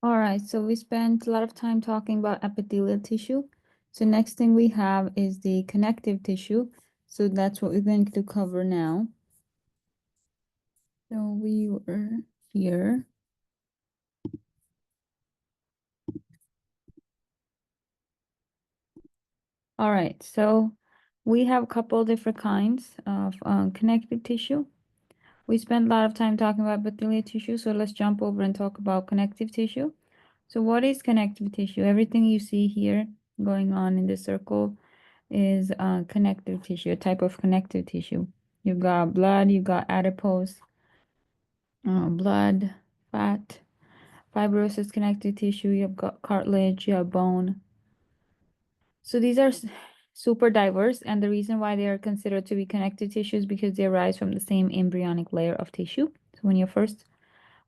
All right, so we spent a lot of time talking about epithelial tissue. So next thing we have is the connective tissue. So that's what we're going to cover now. So we were here. All right, so we have a couple different kinds of connective tissue. We spent a lot of time talking about epithelial tissue, so let's jump over and talk about connective tissue. So what is connective tissue? Everything you see here going on in the circle is connective tissue, a type of connective tissue. You've got blood, you've got adipose, blood, fat, fibrosis connective tissue, you've got cartilage, you have bone. So these are super diverse, and the reason why they are considered to be connective tissue is because they arise from the same embryonic layer of tissue. So when you're first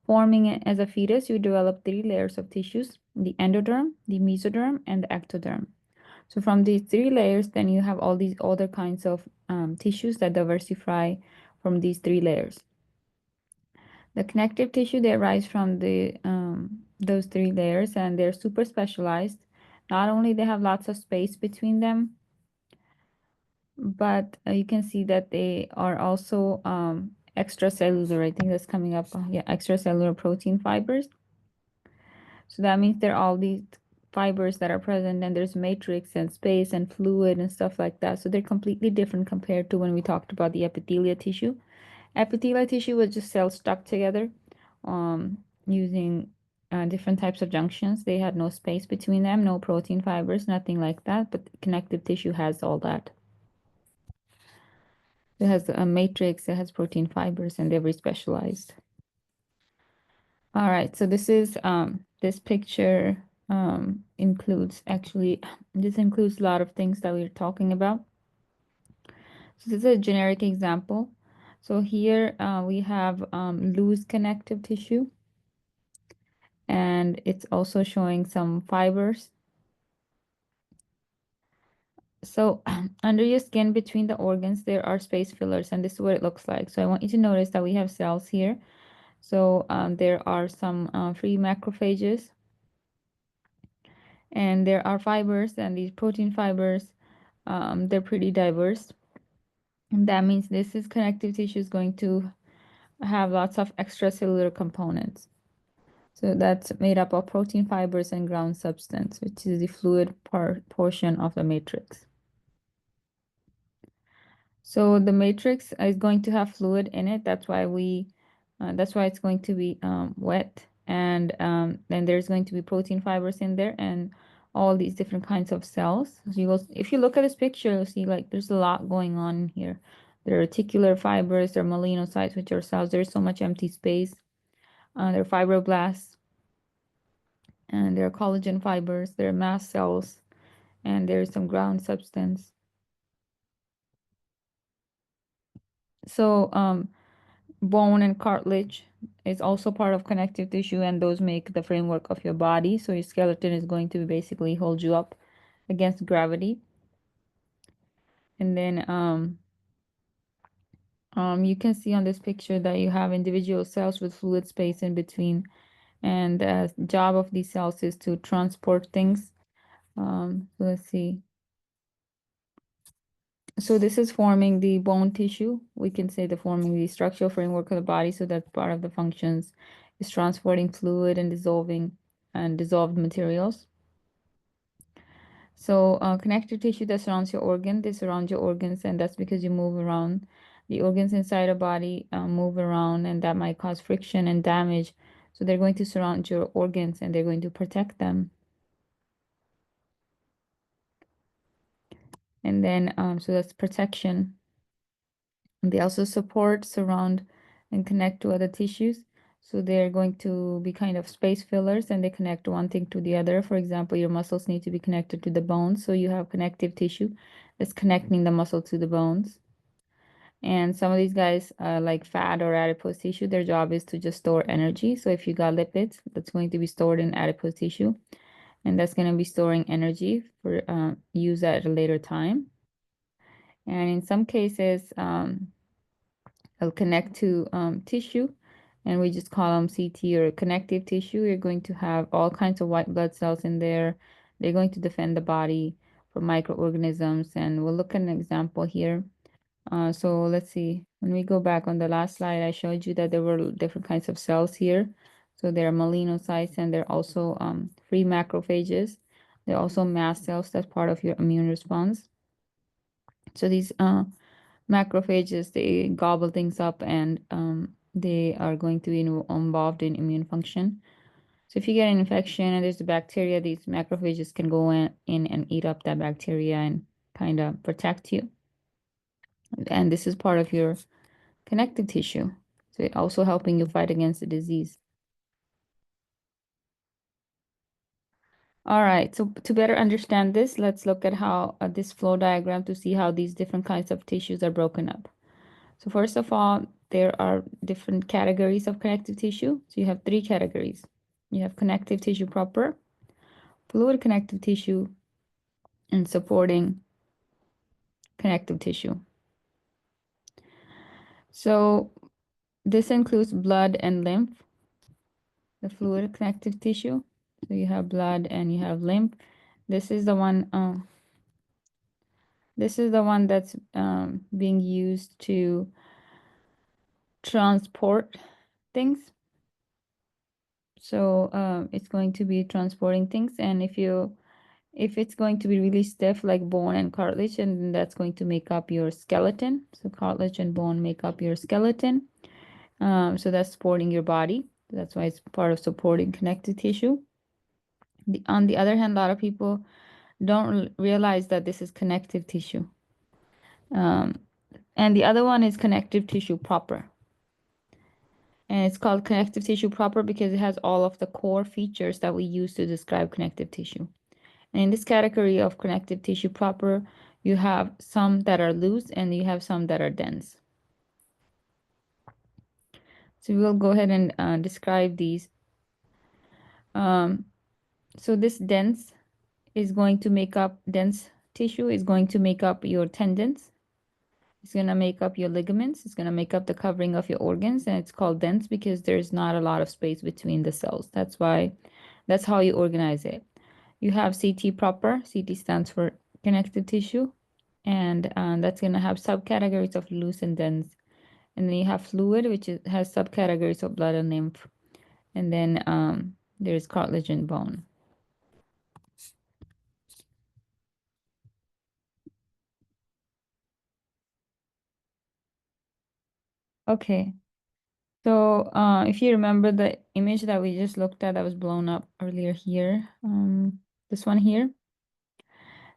forming it as a fetus, you develop 3 layers of tissues: the endoderm, the mesoderm, and the ectoderm. So from these 3 layers, then you have all these other kinds of tissues that diversify from these 3 layers. The connective tissue, they arise from the those 3 layers, and they're super specialized. Not only they have lots of space between them, but you can see that they are also extracellular. I think that's coming up. Yeah, extracellular protein fibers. So that means there are all these fibers that are present, and there's matrix and space and fluid and stuff like that. So they're completely different compared to when we talked about the epithelial tissue. Epithelial tissue was just cells stuck together using different types of junctions. They had no space between them, no protein fibers, nothing like that. But connective tissue has all that. It has a matrix, it has protein fibers, and they're very specialized. All right, so this picture includes this includes a lot of things that we're talking about. So this is a generic example. So here we have loose connective tissue, and it's also showing some fibers. So under your skin between the organs, there are space fillers, and this is what it looks like. So I want you to notice that we have cells here. So there are some free macrophages, and there are fibers, and these protein fibers, they're pretty diverse. And that means this is connective tissue is going to have lots of extracellular components. So that's made up of protein fibers and ground substance, which is the fluid portion of the matrix. So the matrix is going to have fluid in it. That's why it's going to be wet, and then there's going to be protein fibers in there and all these different kinds of cells. So if you look at this picture, you'll see like there's a lot going on in here. There are reticular fibers, there are melanocytes, which are cells. There's so much empty space. There are fibroblasts, and there are collagen fibers. There are mast cells, and there's some ground substance. So bone and cartilage is also part of connective tissue, and those make the framework of your body. So your skeleton is going to basically hold you up against gravity. And then you can see on this picture that you have individual cells with fluid space in between, and the job of these cells is to transport things. So let's see. So this is forming the bone tissue. We can say the forming the structural framework of the body. So that's part of the functions is transporting fluid and dissolving and dissolved materials. So connective tissue that surrounds your organ, they surround your organs, and that's because you move around. The organs inside a body move around, and that might cause friction and damage. So they're going to surround your organs, and they're going to protect them. And then, so that's protection. And they also support, surround, and connect to other tissues. So they're going to be kind of space fillers, and they connect one thing to the other. For example, your muscles need to be connected to the bones. So you have connective tissue that's connecting the muscle to the bones. And some of these guys, like fat or adipose tissue, their job is to just store energy. So if you got lipids, that's going to be stored in adipose tissue, and that's going to be storing energy for use at a later time. And in some cases, they'll connect to tissue, and we just call them CT or connective tissue, you're going to have all kinds of white blood cells in there. They're going to defend the body from microorganisms, and we'll look at an example here. So let's see. When we go back on the last slide, I showed you that there were different kinds of cells here. So there are melanocytes, and they're also free macrophages. They're also mast cells. That's part of your immune response. So these macrophages, they gobble things up, and they are going to be involved in immune function. So if you get an infection and there's a bacteria, these macrophages can go in and eat up that bacteria and kind of protect you. And this is part of your connective tissue. So it also helping you fight against the disease. All right, so to better understand this, let's look at how this flow diagram to see how these different kinds of tissues are broken up. So first of all, there are different categories of connective tissue. So you have three categories. You have connective tissue proper, fluid connective tissue, and supporting connective tissue. So this includes blood and lymph, the fluid connective tissue. So you have blood and you have lymph. This is the one. This is the one that's being used to transport things. So it's going to be transporting things, and if it's going to be really stiff like bone and cartilage, and that's going to make up your skeleton. So cartilage and bone make up your skeleton. So that's supporting your body. That's why it's part of supporting connective tissue. On the other hand, a lot of people don't realize that this is connective tissue. And the other one is connective tissue proper. And it's called connective tissue proper because it has all of the core features that we use to describe connective tissue. And in this category of connective tissue proper, you have some that are loose and you have some that are dense. So we'll go ahead and describe these. So this dense is going to make up, dense tissue is going to make up your tendons. It's going to make up your ligaments. It's going to make up the covering of your organs. And it's called dense because there's not a lot of space between the cells. That's how you organize it. You have CT proper. CT stands for connective tissue. And that's going to have subcategories of loose and dense. And then you have fluid, which has subcategories of blood and lymph. And then there's cartilage and bone. Okay. So if you remember the image that we just looked at that was blown up earlier here, this one here,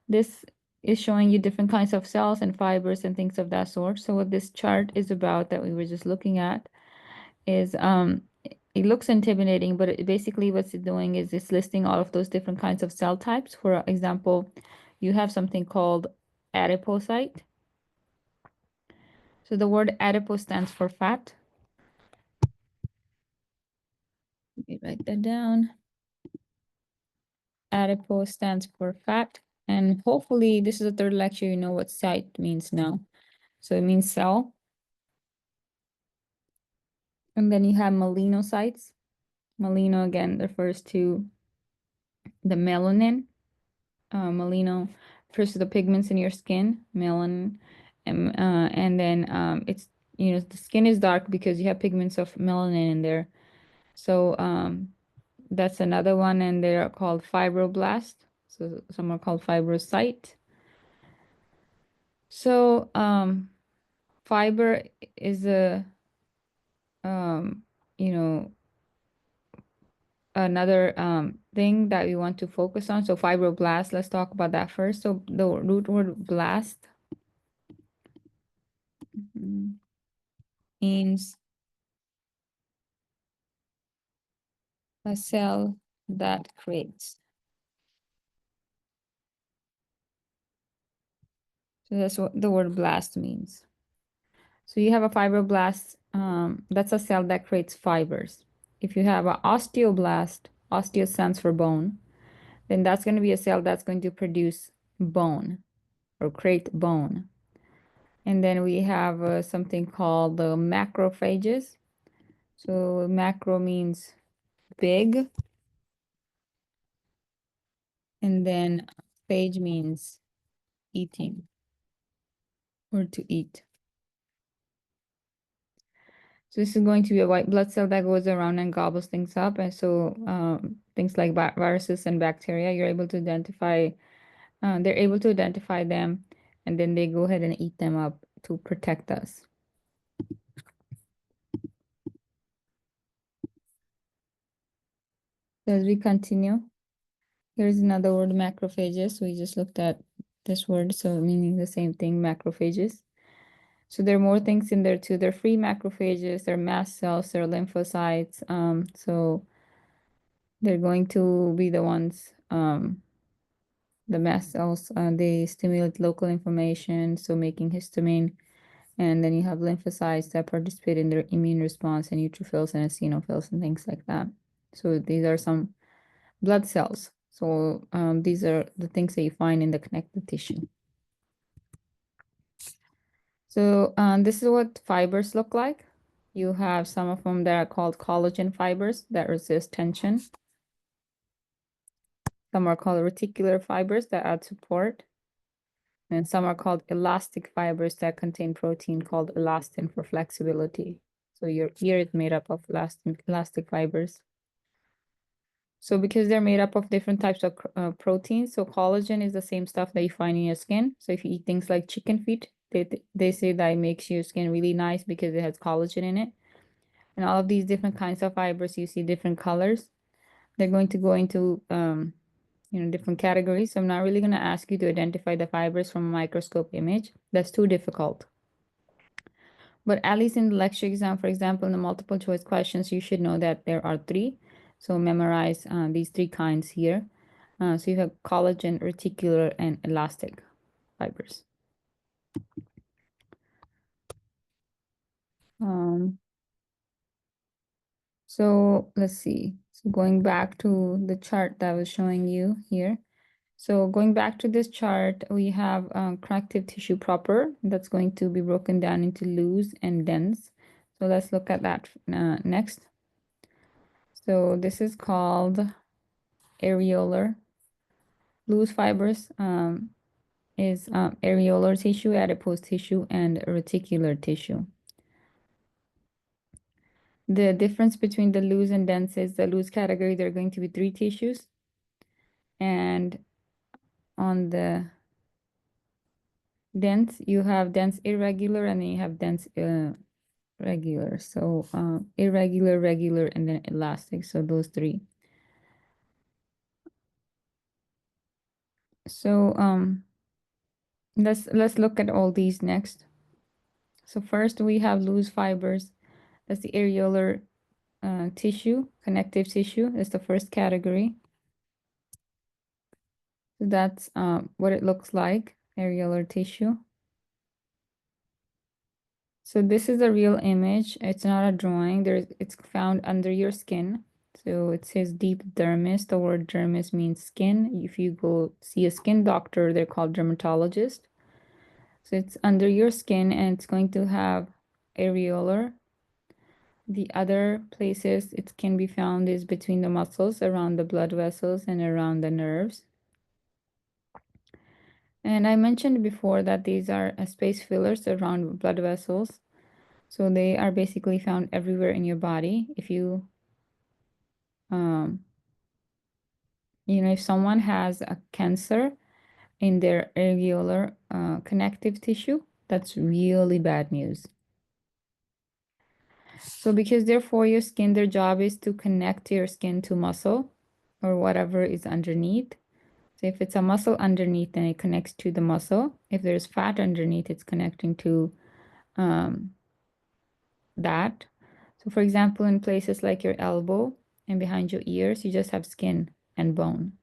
this is showing you different kinds of cells and fibers and things of that sort. So what this chart is about that we were just looking at is it looks intimidating, but basically what's it doing is it's listing all of those different kinds of cell types. For example, you have something called adipocyte. So the word adipose stands for fat. Let me write that down. Adipose stands for fat. And hopefully this is the third lecture, you know what site means now. So it means cell. And then you have melanocytes. Melano again refers to the melanin. Melano refers to the pigments in your skin, melanin. And then it's, you know, the skin is dark because you have pigments of melanin in there. So that's another one, and they're called fibroblast. So some are called fibrocyte. So fiber is a you know, another thing that we want to focus on. So fibroblast, let's talk about that first. So the root word blast means a cell that creates. So that's what the word blast means. So you have a fibroblast, that's a cell that creates fibers. If you have an osteoblast, osteo stands for bone, then that's going to be a cell that's going to produce bone or create bone. And then we have something called the macrophages. So macro means big, and then phage means eating or to eat. So this is going to be a white blood cell that goes around and gobbles things up. And so things like viruses and bacteria, you're able to identify, they're able to identify them, and then they go ahead and eat them up to protect us. So as we continue, here's another word, macrophages. We just looked at this word, so meaning the same thing, macrophages. So there are more things in there too. They're free macrophages, they're mast cells, they're lymphocytes. So they're going to be the ones, the mast cells, they stimulate local inflammation, so making histamine. And then you have lymphocytes that participate in their immune response, and neutrophils and eosinophils and things like that. So these are some blood cells. So these are the things that you find in the connective tissue. So this is what fibers look like. You have some of them that are called collagen fibers that resist tension. Some are called reticular fibers that add support. And some are called elastic fibers that contain protein called elastin for flexibility. So your ear is made up of elastic fibers. So because they're made up of different types of proteins, so collagen is the same stuff that you find in your skin. So if you eat things like chicken feet, they say that it makes your skin really nice because it has collagen in it. And all of these different kinds of fibers, you see different colors. They're going to go into different categories. So I'm not really going to ask you to identify the fibers from a microscope image. That's too difficult. But at least in the lecture exam, for example, in the multiple choice questions, you should know that there are three. So memorize these three kinds here. So you have collagen, reticular, and elastic fibers. So let's see. So going back to the chart that I was showing you here. So going back to this chart, we have connective tissue proper that's going to be broken down into loose and dense. So let's look at that next. So this is called areolar. Loose fibers is areolar tissue, adipose tissue, and reticular tissue. The difference between the loose and dense is the loose category, there are going to be three tissues. And on the dense, you have dense irregular, and then you have dense regular. So irregular, regular, and then elastic. So those three. So let's look at all these next. So first we have loose fibers. That's the areolar tissue, connective tissue is the first category. So that's what it looks like, areolar tissue. So this is a real image. It's not a drawing. It's found under your skin. So it says deep dermis. The word dermis means skin. If you go see a skin doctor, they're called dermatologist. So it's under your skin, and it's going to have areolar. The other places it can be found is between the muscles, around the blood vessels, and around the nerves. And I mentioned before that these are space fillers around blood vessels. So they are basically found everywhere in your body. If you, if someone has a cancer in their areolar connective tissue, that's really bad news. So because they're for your skin, their job is to connect your skin to muscle or whatever is underneath. So if it's a muscle underneath, then it connects to the muscle. If there's fat underneath, it's connecting to that. So for example, in places like your elbow and behind your ears, you just have skin and bone.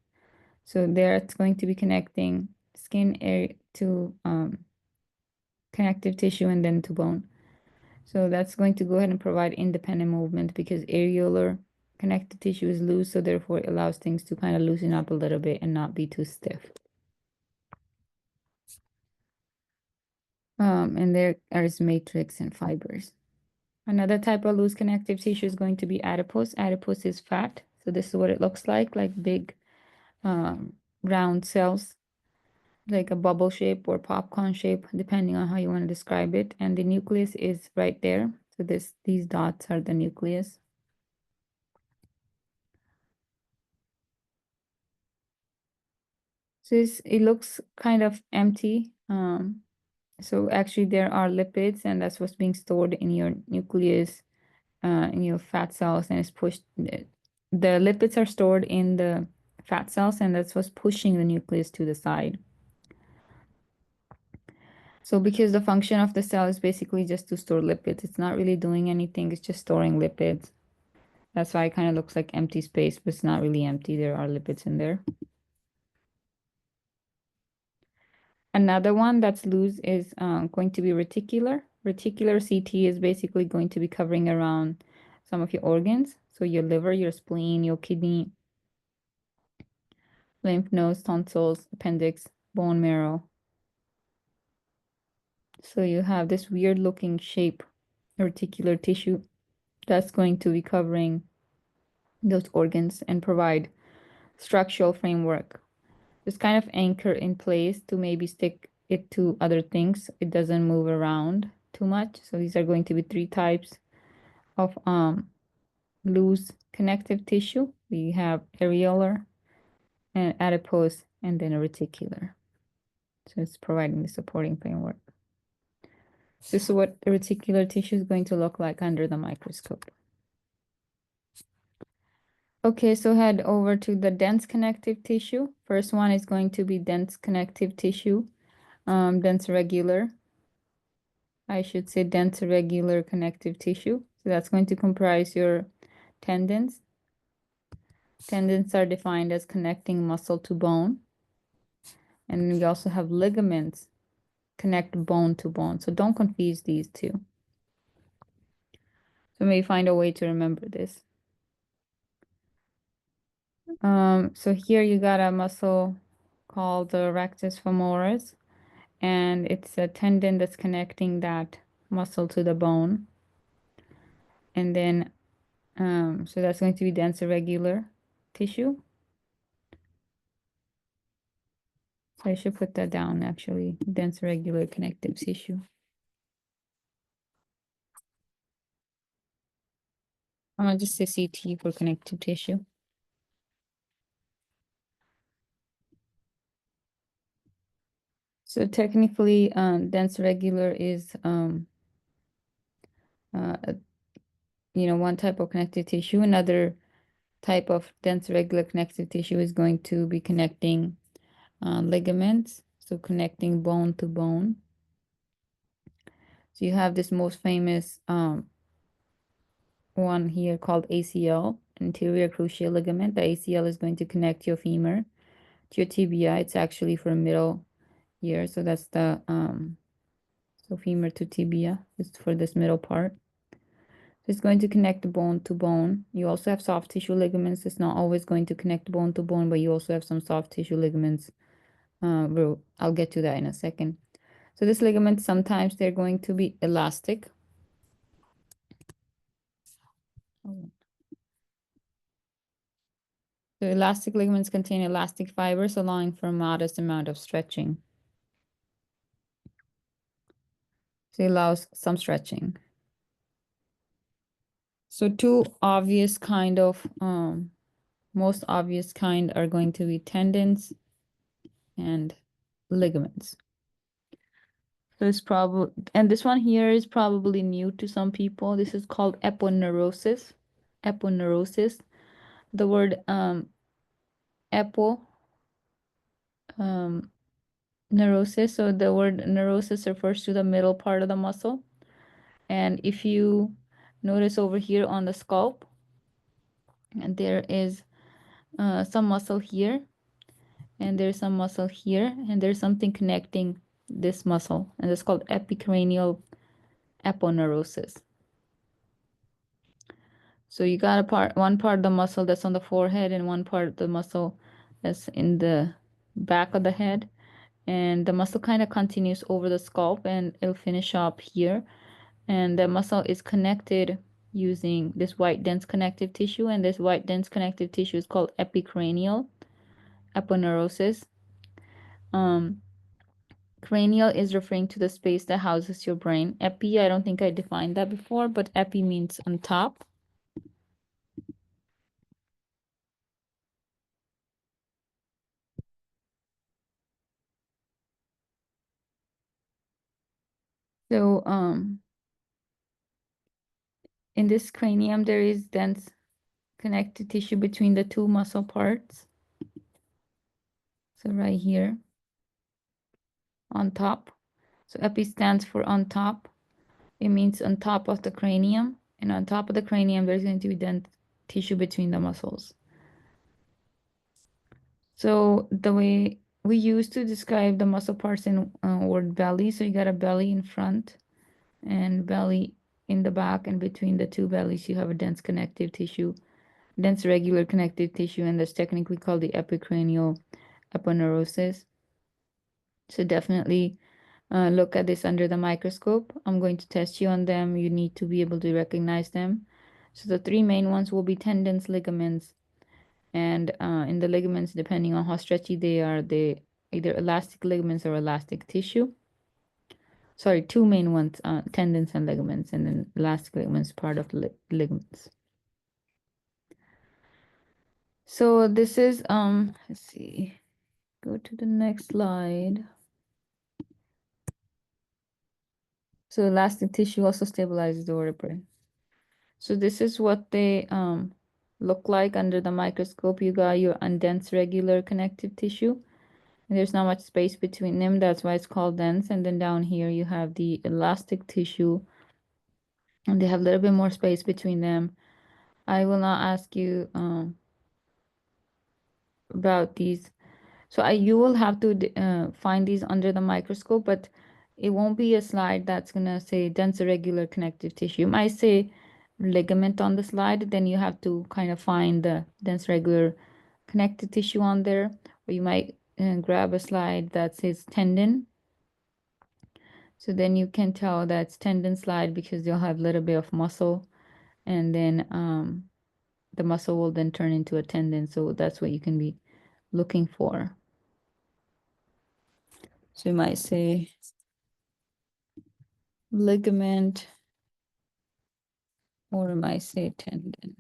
So there it's going to be connecting skin area to connective tissue and then to bone. So that's going to go ahead and provide independent movement because areolar connective tissue is loose, so therefore it allows things to kind of loosen up a little bit and not be too stiff. And there is matrix and fibers. Another type of loose connective tissue is going to be adipose. Adipose is fat. So this is what it looks like big um, round cells, like a bubble shape or popcorn shape, depending on how you want to describe it. And the nucleus is right there. So these dots are the nucleus. So it looks kind of empty. So actually there are lipids, and that's what's being stored in your nucleus, in your fat cells, and it's pushed. The lipids are stored in the fat cells, and that's what's pushing the nucleus to the side. So because the function of the cell is basically just to store lipids, it's not really doing anything, it's just storing lipids. That's why it kind of looks like empty space, but it's not really empty. There are lipids in there. Another one that's loose is going to be reticular. Reticular CT is basically going to be covering around some of your organs. So your liver, your spleen, your kidney, lymph nodes, tonsils, appendix, bone marrow. So you have this weird looking shape, reticular tissue, that's going to be covering those organs and provide structural framework. Just kind of anchor in place to maybe stick it to other things. It doesn't move around too much. So these are going to be three types of loose connective tissue. We have areolar and adipose and then a reticular. So it's providing the supporting framework. This is what the reticular tissue is going to look like under the microscope. Okay, so head over to the dense connective tissue. First one is going to be dense connective tissue, dense regular. I should say dense regular connective tissue. So that's going to comprise your tendons. Tendons are defined as connecting muscle to bone. And we also have ligaments, connect bone to bone. So don't confuse these two. So maybe find a way to remember this. So here you got a muscle called the rectus femoris, and it's a tendon that's connecting that muscle to the bone. And then, so that's going to be dense irregular tissue. So I should put that down actually, dense irregular connective tissue. I'm gonna just say CT for connective tissue. So technically, dense regular is one type of connective tissue. Another type of dense regular connective tissue is going to be connecting ligaments, so connecting bone to bone. So you have this most famous one here called ACL, anterior cruciate ligament. The ACL is going to connect your femur to your tibia. It's actually for middle here, so that's the so femur to tibia is for this middle part. So it's going to connect bone to bone. You also have soft tissue ligaments. It's not always going to connect bone to bone, but you also have some soft tissue ligaments. I'll get to that in a second. So this ligament, sometimes they're going to be elastic. The elastic ligaments contain elastic fibers, allowing for a modest amount of stretching. So it allows some stretching. So two obvious kind of, most obvious kind are going to be tendons and ligaments. So it's probably, and this one here is probably new to some people. This is called aponeurosis. Aponeurosis. The word apo neurosis. So the word neurosis refers to the middle part of the muscle. And if you notice over here on the scalp, and there is some muscle here, and there's some muscle here, and there's something connecting this muscle, and it's called epicranial aponeurosis. So you got one part of the muscle that's on the forehead and one part of the muscle that's in the back of the head. And the muscle kind of continues over the scalp and it'll finish up here. And the muscle is connected using this white dense connective tissue, and this white dense connective tissue is called epicranial aponeurosis. Um, Cranial is referring to the space that houses your brain. Epi, I don't think I defined that before, but epi means on top. So in this cranium, there is dense connective tissue between the two muscle parts. So right here on top. So epi stands for on top. It means on top of the cranium. And on top of the cranium, there's going to be dense tissue between the muscles. So the way we used to describe the muscle parts in word belly. So you got a belly in front and belly in the back, and between the two bellies, you have a dense connective tissue, dense regular connective tissue, and that's technically called the epicranial aponeurosis. So definitely look at this under the microscope. I'm going to test you on them. You need to be able to recognize them. So the three main ones will be tendons, ligaments, and in the ligaments, depending on how stretchy they are, they either elastic ligaments or elastic tissue. Sorry, two main ones, tendons and ligaments, and then elastic ligaments part of the ligaments. So this is let's see, go to the next slide. So elastic tissue also stabilizes the vertebrae. So this is what they look like under the microscope. You got your undense regular connective tissue. And there's not much space between them. That's why it's called dense. And then down here you have the elastic tissue, and they have a little bit more space between them. I will not ask you about these. So you will have to find these under the microscope, but it won't be a slide that's gonna say dense irregular connective tissue. You might say ligament on the slide, then you have to kind of find the dense regular connective tissue on there, or you might grab a slide that says tendon. So then you can tell that's tendon slide because they'll have a little bit of muscle, and then the muscle will then turn into a tendon. So that's what you can be looking for. So you might say ligament, or you might say tendon.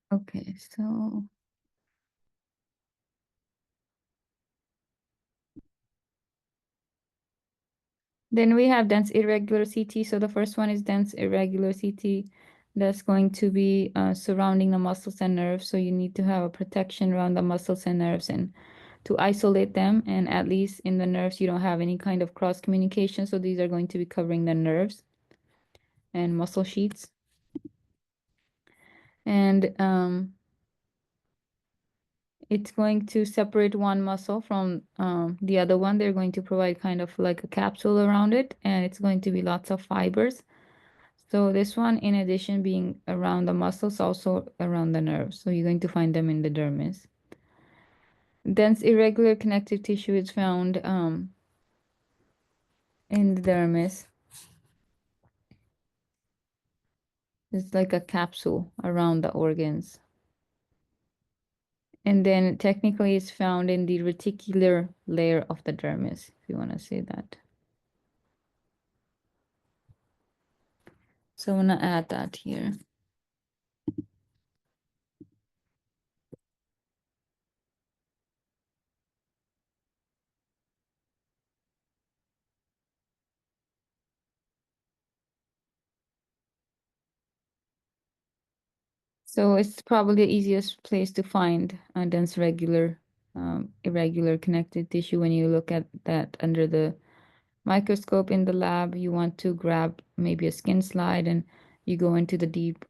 Okay, so then we have dense irregular CT. So the first one is dense irregular CT. That's going to be surrounding the muscles and nerves. So you need to have a protection around the muscles and nerves and to isolate them. And at least in the nerves, you don't have any kind of cross communication. So these are going to be covering the nerves and muscle sheets. And it's going to separate one muscle from the other one. They're going to provide kind of like a capsule around it, and it's going to be lots of fibers. So this one, in addition being around the muscles, also around the nerves. So you're going to find them in the dermis. Dense irregular connective tissue is found in the dermis. It's like a capsule around the organs. And then technically it's found in the reticular layer of the dermis, if you want to say that. So I'm going to add that here. So it's probably the easiest place to find a dense regular, irregular connective tissue. When you look at that under the microscope in the lab, you want to grab maybe a skin slide and you go into the deep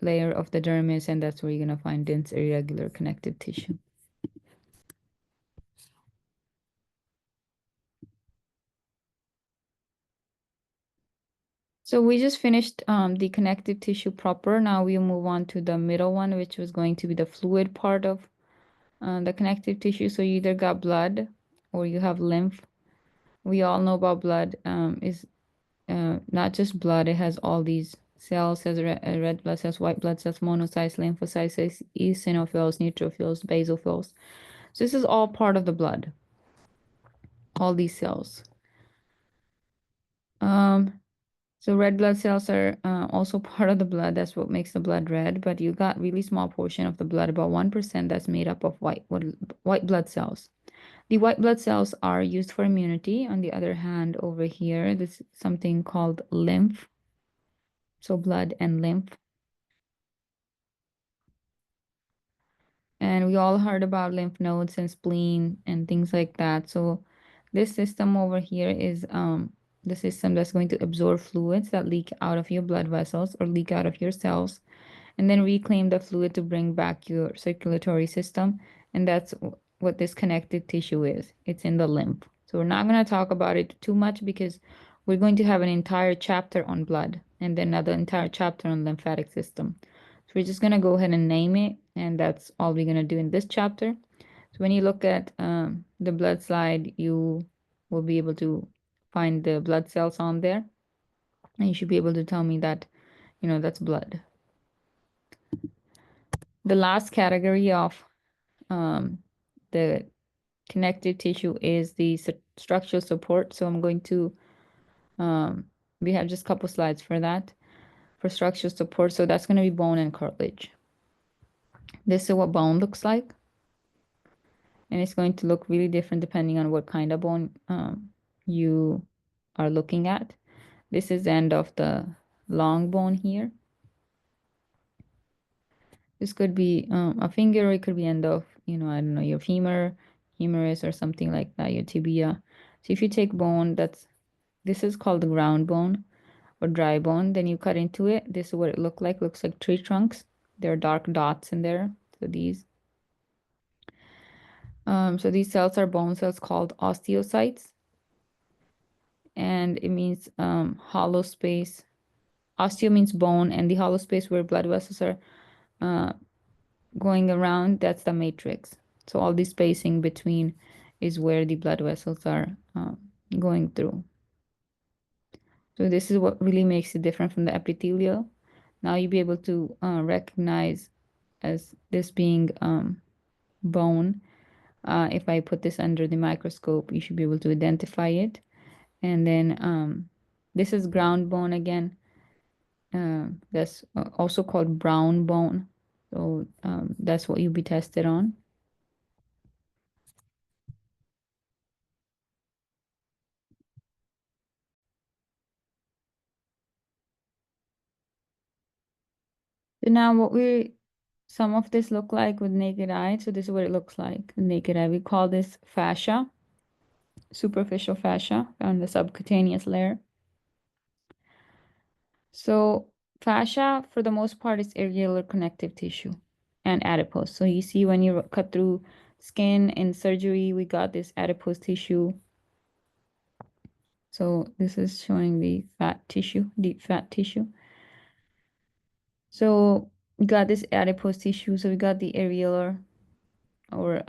layer of the dermis, and that's where you're going to find dense irregular connective tissue. So we just finished the connective tissue proper. Now we'll move on to the middle one, which was going to be the fluid part of the connective tissue. So you either got blood or you have lymph. We all know about blood is not just blood. It has all these cells, has red blood cells, white blood cells, monocytes, lymphocytes, eosinophils, neutrophils, basophils. So this is all part of the blood, all these cells. Um, So red blood cells are also part of the blood. That's what makes the blood red. But you got really small portion of the blood, about 1%, that's made up of white blood cells. The white blood cells are used for immunity. On the other hand, over here, this is something called lymph. So blood and lymph. And we all heard about lymph nodes and spleen and things like that. So this system over here is the system that's going to absorb fluids that leak out of your blood vessels or leak out of your cells and then reclaim the fluid to bring back your circulatory system. And that's what this connective tissue is. It's in the lymph. So we're not going to talk about it too much because we're going to have an entire chapter on blood and then another entire chapter on lymphatic system. So we're just going to go ahead and name it, and that's all we're going to do in this chapter. So when you look at the blood slide, you will be able to find the blood cells on there, and you should be able to tell me that, that's blood. The last category of the connective tissue is the structural support. So I'm going to, we have just a couple slides for that, for structural support. So that's going to be bone and cartilage. This is what bone looks like. And it's going to look really different depending on what kind of bone you are looking at. This is the end of the long bone here. This could be a finger, or it could be end of, I don't know, your femur, humerus, or something like that, your tibia. So if you take bone, this is called the ground bone or dry bone. Then you cut into it. This is what it looks like. Looks like tree trunks. There are dark dots in there. So these cells are bone cells called osteocytes, and it means hollow space. Osteo means bone, and the hollow space where blood vessels are uh, going around, that's the matrix. So all the spacing between is where the blood vessels are going through. So this is what really makes it different from the epithelial. Now you'll be able to recognize as this being bone. If I put this under the microscope, you should be able to identify it. And then this is ground bone again. That's also called brown bone. So that's what you'll be tested on. So now some of this look like with naked eye. So this is what it looks like with naked eye. We call this fascia, superficial fascia on the subcutaneous layer. So fascia, for the most part, is irregular connective tissue and adipose. So you see when you cut through skin in surgery, we got this adipose tissue. So this is showing the fat tissue, deep fat tissue. So we got this adipose tissue. So we got the areolar or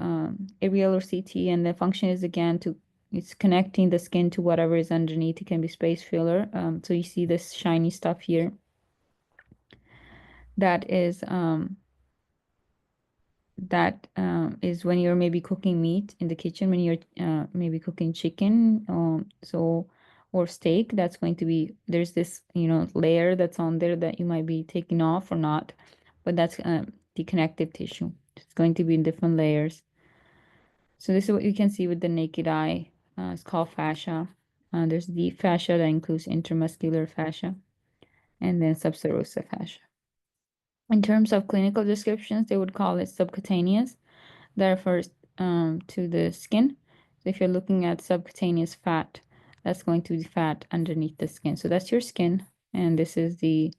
areolar CT, and the function is again it's connecting the skin to whatever is underneath. It can be space filler. So you see this shiny stuff here. That is when you're maybe cooking meat in the kitchen, when you're maybe cooking chicken, or steak. That's going to be, there's this layer that's on there that you might be taking off or not, but that's the connective tissue. It's going to be in different layers. So this is what you can see with the naked eye. It's called fascia. There's deep fascia that includes intermuscular fascia, and then subserosa fascia. In terms of clinical descriptions, they would call it subcutaneous. That refers to the skin. So if you're looking at subcutaneous fat, that's going to be fat underneath the skin. So that's your skin, and this is the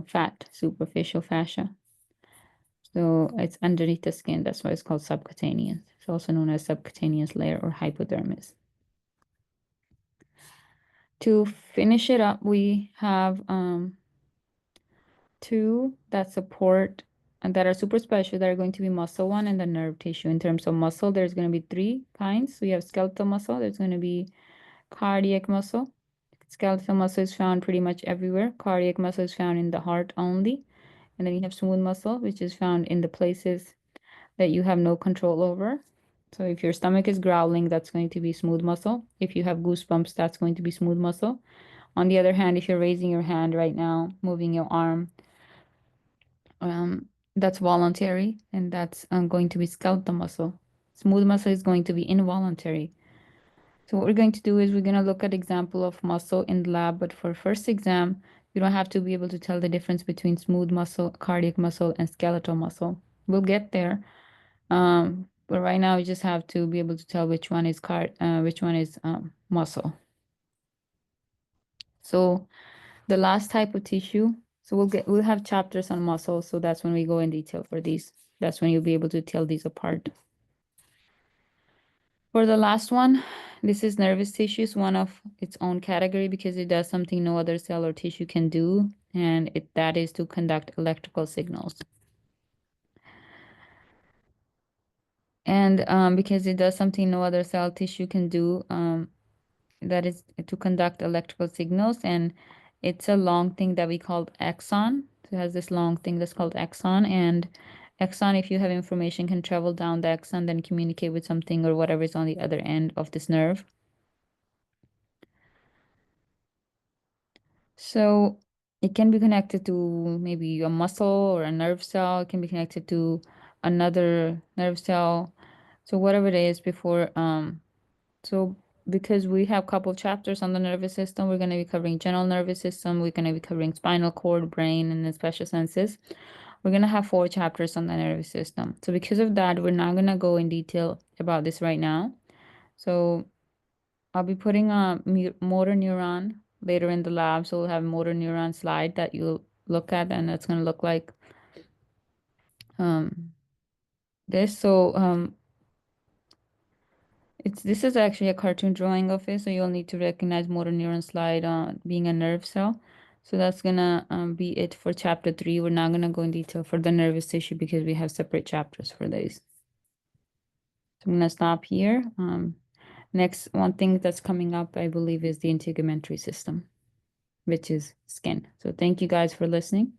fat superficial fascia. So it's underneath the skin. That's why it's called subcutaneous. It's also known as subcutaneous layer or hypodermis. To finish it up, we have two that support and that are super special that are going to be muscle one and the nerve tissue. In terms of muscle, there's going to be three kinds. We have skeletal muscle, there's going to be cardiac muscle. Skeletal muscle is found pretty much everywhere. Cardiac muscle is found in the heart only. And then you have smooth muscle, which is found in the places that you have no control over. So if your stomach is growling, that's going to be smooth muscle. If you have goosebumps, that's going to be smooth muscle. On the other hand, if you're raising your hand right now, moving your arm, that's voluntary, and that's going to be skeletal muscle. Smooth muscle is going to be involuntary. So what we're going to do is we're going to look at example of muscle in the lab, but for first exam, you don't have to be able to tell the difference between smooth muscle, cardiac muscle, and skeletal muscle. We'll get there. But right now you just have to be able to tell which one is muscle. So the last type of tissue, so we'll have chapters on muscle, so that's when we go in detail for these. That's when you'll be able to tell these apart. For the last one, this is nervous tissue, is one of its own category because it does something no other cell or tissue can do, and that is to conduct electrical signals. And because it does something no other cell tissue can do, that is to conduct electrical signals, and it's a long thing that we call axon. So it has this long thing that's called axon, and axon, if you have information, can travel down the axon, then communicate with something or whatever is on the other end of this nerve. So it can be connected to maybe a muscle or a nerve cell. It can be connected to another nerve cell. So whatever it is before, so because we have a couple chapters on the nervous system, we're going to be covering general nervous system, we're going to be covering spinal cord, brain, and then special senses. We're going to have 4 chapters on the nervous system. So because of that, we're not going to go in detail about this right now. So I'll be putting a motor neuron later in the lab. So we'll have a motor neuron slide that you'll look at, and it's going to look like um, this. So this is actually a cartoon drawing of it, so you'll need to recognize motor neuron slide being a nerve cell. So that's gonna be it for chapter 3. We're not gonna go in detail for the nervous tissue because we have separate chapters for these. So I'm gonna stop here. Next, one thing that's coming up, I believe, is the integumentary system, which is skin. So thank you guys for listening.